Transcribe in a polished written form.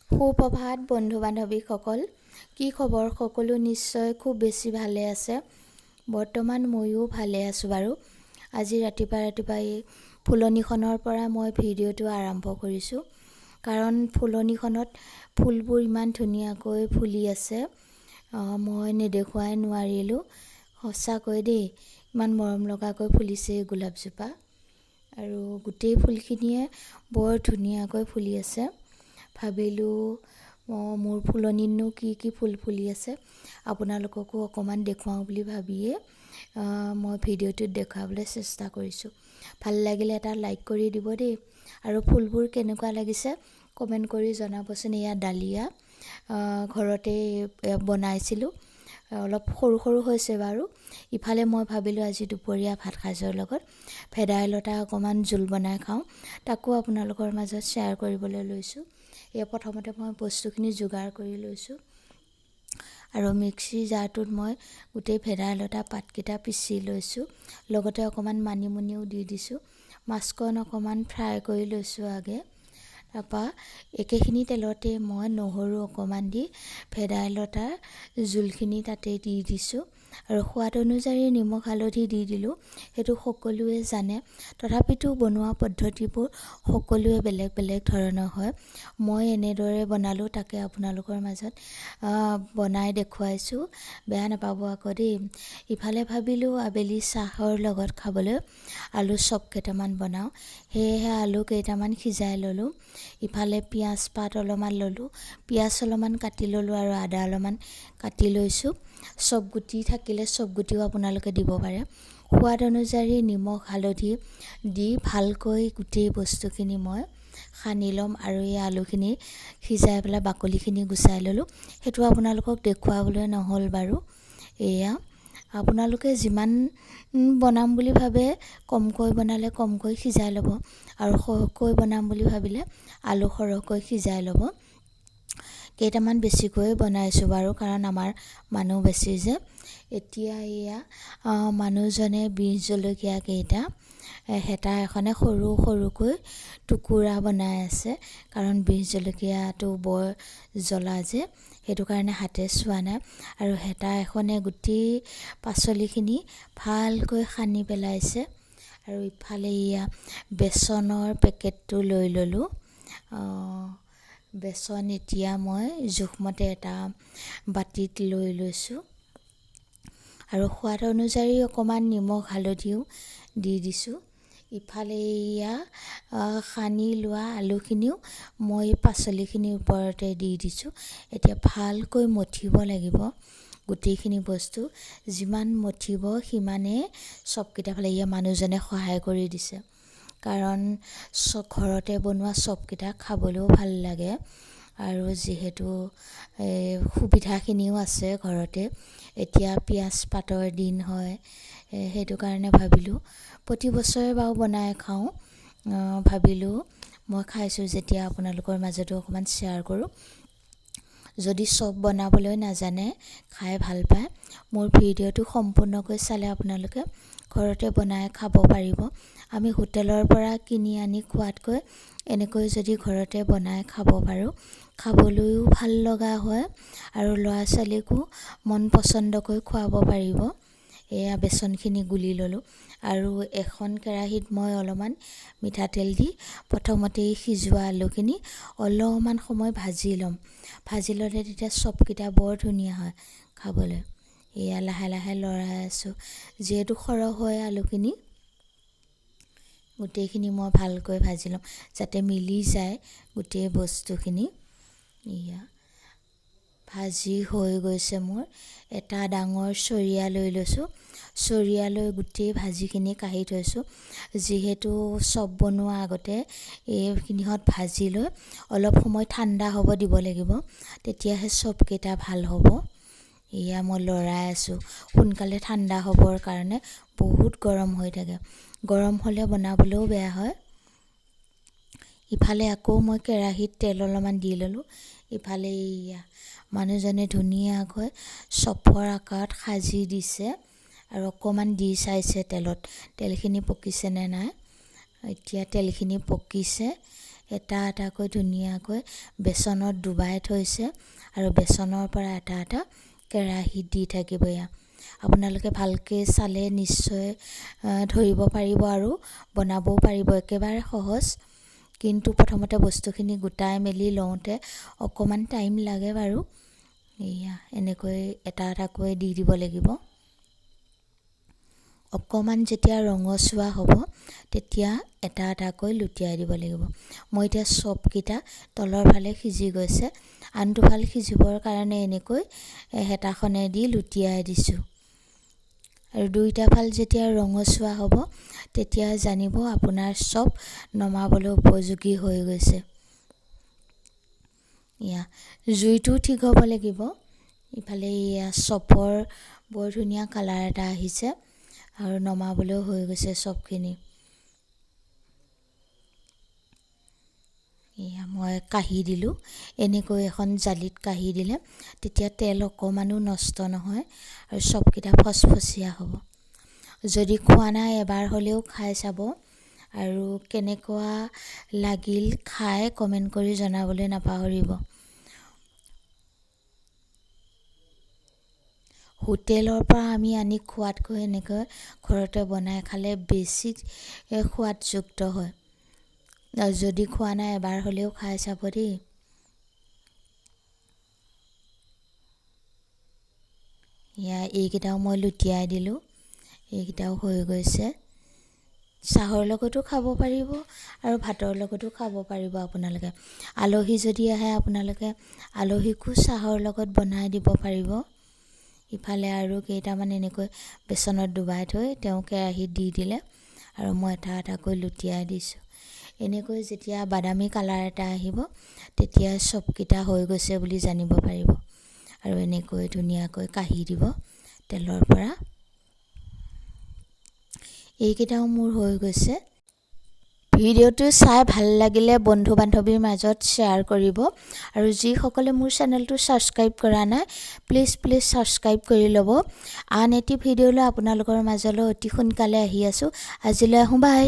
সুপ্ৰভাত বন্ধু বান্ধৱীসকল, কি খবৰ? সকলো নিশ্চয় খুব বেছি ভালে আছে। বৰ্তমান ময়ো ভালে আছোঁ বাৰু। আজি ৰাতিপুৱা এই ফুলনিখনৰ পৰা মই ভিডিঅ'টো আৰম্ভ কৰিছোঁ, কাৰণ ফুলনিখনত ফুলবোৰ ইমান ধুনীয়াকৈ ফুলি আছে। মই নেদেখুৱাই নোৱাৰিলোঁ। সঁচাকৈ দেই, ইমান মৰম লগাকৈ ফুলিছে এই গোলাপজোপা, আৰু গোটেই ফুলখিনিয়ে বৰ ধুনীয়াকৈ ফুলি আছে। ভাবিলোঁ মোৰ ফুলনিতনো কি ফুল ফুলি আছে আপোনালোককো অকণমান দেখুৱাওঁ বুলি ভাবিয়ে মই ভিডিঅ'টোত দেখুৱাবলৈ চেষ্টা কৰিছোঁ। ভাল লাগিলে এটা লাইক কৰি দিব দেই, আৰু ফুলবোৰ কেনেকুৱা লাগিছে কমেণ্ট কৰি জনাবচোন। এয়া ডালিয়া ঘৰতে বনাইছিলোঁ, অলপ সৰু সৰু হৈছে বাৰু। ইফালে মই ভাবিলোঁ আজি দুপৰীয়া ভাত সাজৰ লগত ভেদাইলতা অকণমান জোল বনাই খাওঁ, তাকো আপোনালোকৰ মাজত শ্বেয়াৰ কৰিবলৈ লৈছোঁ। এয়া প্ৰথমতে মই বস্তুখিনি যোগাৰ কৰি লৈছোঁ, আৰু মিক্সি জাৰটোত মই গোটেই ভেদাইলতা পাতকেইটা পিচি লৈছোঁ, লগতে অকণমান মানিমুনিও দি দিছোঁ। মাছকণ অকণমান ফ্ৰাই কৰি লৈছোঁ আগে। তাৰপৰা একেখিনি তেলতে মই নহৰু অকণমান দি ভেদাইলতাৰ জোলখিনি তাতে দি দিছোঁ, আৰু সোৱাদ অনুযায়ী নিমখ হালধি দি দিলোঁ। সেইটো সকলোৱে জানে, তথাপিতো বনোৱা পদ্ধতিবোৰ সকলোৱে বেলেগ বেলেগ ধৰণৰ হয়। মই এনেদৰে বনালোঁ, তাকে আপোনালোকৰ মাজত বনাই দেখুৱাইছোঁ, বেয়া নাপাব আকৌ দেই। ইফালে ভাবিলোঁ আবেলি চাহৰ লগত খাবলৈ আলু চপ কেইটামান বনাওঁ, সেয়েহে আলু কেইটামান সিজাই ল'লোঁ। ইফালে পিঁয়াজ পাত অলপমান ল'লোঁ, পিঁয়াজ অলপমান কাটি ল'লোঁ, আৰু আদা অলপমান কাটি লৈছোঁ। চব গুটি থাকিলে চব গুটিও আপোনালোকে দিব পাৰে। সোৱাদ অনুযায়ী নিমখ হালধি দি ভালকৈ গোটেই বস্তুখিনি মই সানি ল'ম, আৰু এই আলুখিনি সিজাই পেলাই বাকলিখিনি গুচাই ল'লোঁ। সেইটো আপোনালোকক দেখুৱাবলৈ নহ'ল বাৰু। এয়া আপোনালোকে যিমান বনাম বুলি ভাবে কমকৈ বনালে কমকৈ সিজাই ল'ব, আৰু সৰহকৈ বনাম বুলি ভাবিলে আলু সৰহকৈ সিজাই ল'ব। কেইটামান বেছিকৈ বনাইছোঁ বাৰু, কাৰণ আমাৰ মানুহ বেছি যে। এতিয়া এয়া মানুহজনে বিহ জলকীয়া কেইটা হেতা এখনে সৰু সৰুকৈ টুকুৰা বনাই আছে, কাৰণ বিহ জলকীয়াটো বৰ জ্বলা যে, সেইটো কাৰণে হাতে চোৱা নাই। আৰু হেতা এখনে গোটেই পাচলিখিনি ভালকৈ সানি পেলাইছে। আৰু ইফালে এয়া বেচনৰ পেকেটটো লৈ ল'লোঁ। বেচন এতিয়া মই জোখমতে এটা বাতিত লৈ লৈছোঁ, আৰু সোৱাদ অনুযায়ী অকণমান নিমখ হালধিও দি দিছোঁ। ইফালে এয়া সানি লোৱা আলুখিনিও মই পাচলিখিনিৰ ওপৰতে দি দিছোঁ। এতিয়া ভালকৈ মঠিব লাগিব গোটেইখিনি বস্তু, যিমান মঠিব সিমানেই চপকেইটা ফালে এয়া মানুহজনে সহায় কৰি দিছে, কাৰণ ঘৰতে বনোৱা চপকেইটা খাবলৈও ভাল লাগে, আৰু যিহেতু সুবিধাখিনিও আছে ঘৰতে। এতিয়া পিঁয়াজ পাতৰ দিন হয়, সেইটো কাৰণে ভাবিলোঁ প্ৰতি বছৰে বাৰু বনাই খাওঁ। ভাবিলোঁ মই খাইছোঁ যেতিয়া আপোনালোকৰ মাজতো অকণমান শ্বেয়াৰ কৰোঁ। যদি চব বনাবলৈ নাজানে, খাই ভাল পায়, মোৰ ভিডিঅ'টো সম্পূৰ্ণকৈ চালে আপোনালোকে ঘৰতে বনাই খাব পাৰিব। আমি হোটেলৰ পৰা কিনি আনি খোৱাতকৈ এনেকৈ যদি ঘৰতে বনাই খাব পাৰোঁ, খাবলৈও ভাল লগা হয়, আৰু ল'ৰা ছোৱালীকো মন পচন্দকৈ খুৱাব পাৰিব। এয়া বেচনখিনি গুলি ল'লোঁ, আৰু এখন কেৰাহীত মই অলপমান মিঠাতেল দি প্ৰথমতেই সিজোৱা আলুখিনি অলপমান সময় ভাজি ল'ম। ভাজি ল'লে তেতিয়া চপকেইটা বৰ ধুনীয়া হয় খাবলৈ। এয়া লাহে লাহে লৰাই আছোঁ, যিহেতু সৰহ হয় আলুখিনি। গোটেইখিনি মই ভালকৈ ভাজি ল'ম যাতে মিলি যায় গোটেই বস্তুখিনি। এয়া ভাজি হৈ গৈছে মোৰ। এটা ডাঙৰ চৰিয়া লৈ লৈছোঁ, চৰিয়া লৈ গোটেই ভাজিখিনি কাঢ়ি থৈছোঁ। যিহেতু চব বনোৱা আগতে এইখিনিহঁত ভাজি লৈ অলপ সময় ঠাণ্ডা হ'ব দিব লাগিব, তেতিয়াহে চবকেইটা ভাল হ'ব। এয়া মই লৰাই আছোঁ, সোনকালে ঠাণ্ডা হ'বৰ কাৰণে। বহুত গৰম হৈ থাকে, গৰম হ'লে বনাবলৈও বেয়া হয়। ইফালে আকৌ মই কেৰাহীত তেল অলপমান দি ল'লোঁ। ইফালে এয়া মানুহজনে ধুনীয়াকৈ চপৰ আকাৰত সাজি দিছে, আৰু অকণমান দি চাইছে তেলত তেলখিনি পকিছে নে নাই। এতিয়া তেলখিনি পকিছে, এটা এটাকৈ ধুনীয়াকৈ বেচনত ডুবাই থৈছে আৰু বেচনৰ পৰা এটা এটা কেৰাহীত দি থাকিব। আপোনালোকে ভালকৈ চালে নিশ্চয় ধৰিব পাৰিব আৰু বনাবও পাৰিব। একেবাৰে সহজ, কিন্তু প্ৰথমতে বস্তুখিনি গোটাই মেলি লওঁতে অকণমান টাইম লাগে বাৰু। এনেকৈ এটা এটাকৈ দি দিব লাগিব। অকণমান যেতিয়া ৰঙচুৱা হ'ব তেতিয়া এটা এটাকৈ লুটিয়াই দিব লাগিব। মই এতিয়া চবকেইটা তলৰ ফালে সিজি গৈছে, আনটো ফাল সিজিবৰ কাৰণে এনেকৈ হেতাখনেদি লুটিয়াই দিছোঁ। আৰু দুইটা ফাল যেতিয়া ৰঙচুৱা হ'ব তেতিয়া জানিব আপোনাৰ চব নমাবলৈ উপযোগী হৈ গৈছে। জুইটো ঠিক হ'ব লাগিব। ইফালে চপৰ বৰ ধুনীয়া কালাৰ এটা আহিছে আৰু নমাবলৈও হৈ গৈছে চবখিনি। মই কাঢ়ি দিলোঁ। এনেকৈ এখন জালিত কাঢ়ি দিলে তেতিয়া তেল অকণমানো নষ্ট নহয় আৰু চবকেইটা ফচফচীয়া হ'ব। যদি খোৱা নাই এবাৰ হ'লেও খাই চাব আৰু কেনেকুৱা লাগিল খাই কমেণ্ট কৰি জনাবলৈ নাপাহৰিব। হোটেলৰ পৰা আমি আনি খোৱাতকৈ এনেকৈ ঘৰতে বনাই খালে বেছি সোৱাদযুক্ত হয়। যদি খোৱা নাই এবাৰ হ'লেও খাই চাব দেই। এইকেইটাও মই লুটিয়াই দিলোঁ, এইকেইটাও হৈ গৈছে। চাহৰ লগতো খাব পাৰিব আৰু ভাতৰ লগতো খাব পাৰিব আপোনালোকে। আলহী যদি আহে আপোনালোকে আলহীকো চাহৰ লগত বনাই দিব পাৰিব। ইফালে আৰু কেইটামান এনেকৈ বেচনত ডুবাই থৈ তেওঁ কেৰাহীত দি দিলে আৰু মই এটা এটাকৈ লুটিয়াই দিছোঁ। এনেকৈ যেতিয়া বাদামী কালাৰ এটা আহিব তেতিয়া চবকেইটা হৈ গৈছে বুলি জানিব পাৰিব। আৰু এনেকৈ ধুনীয়াকৈ কাঢ়ি দিব তেলৰ পৰা। এইকেইটাও মোৰ হৈ গৈছে। ভিডিঅ'টো চাই ভাল লাগিলে বন্ধু বান্ধৱীৰ মাজত শ্বেয়াৰ কৰিব আৰু যিসকলে মোৰ চেনেলটো ছাবস্ক্ৰাইব কৰা নাই প্লিজ ছাবস্ক্ৰাইব কৰি ল'ব। আন এটি ভিডিঅ'লৈ আপোনালোকৰ মাজলৈ অতি সোনকালে আহি আছোঁ। আজিলৈ আহোঁ, বাই।